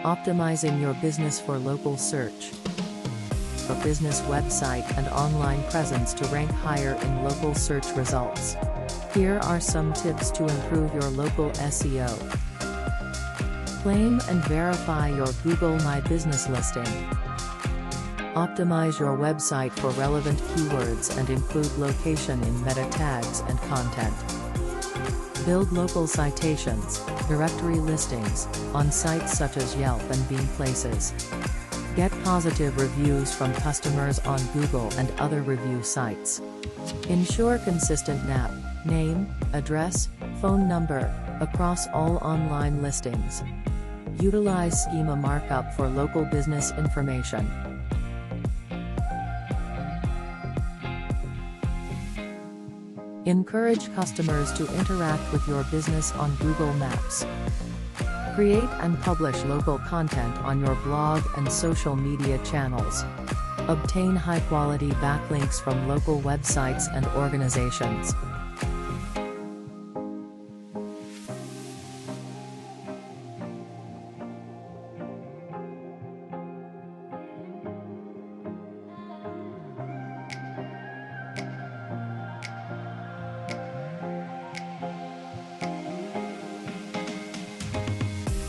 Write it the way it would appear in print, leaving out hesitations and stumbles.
Optimizing your business for local search. A business website and online presence to rank higher in local search results. Here are some tips to improve your local SEO. Claim and verify your Google My Business listing. Optimize your website for relevant keywords and include location in meta tags and content. Build local citations, directory listings, on sites such as Yelp and Bing Places. Get positive reviews from customers on Google and other review sites. Ensure consistent name, address, phone number, across all online listings. Utilize schema markup for local business information. Encourage customers to interact with your business on Google Maps. Create and publish local content on your blog and social media channels. Obtain high-quality backlinks from local websites and organizations.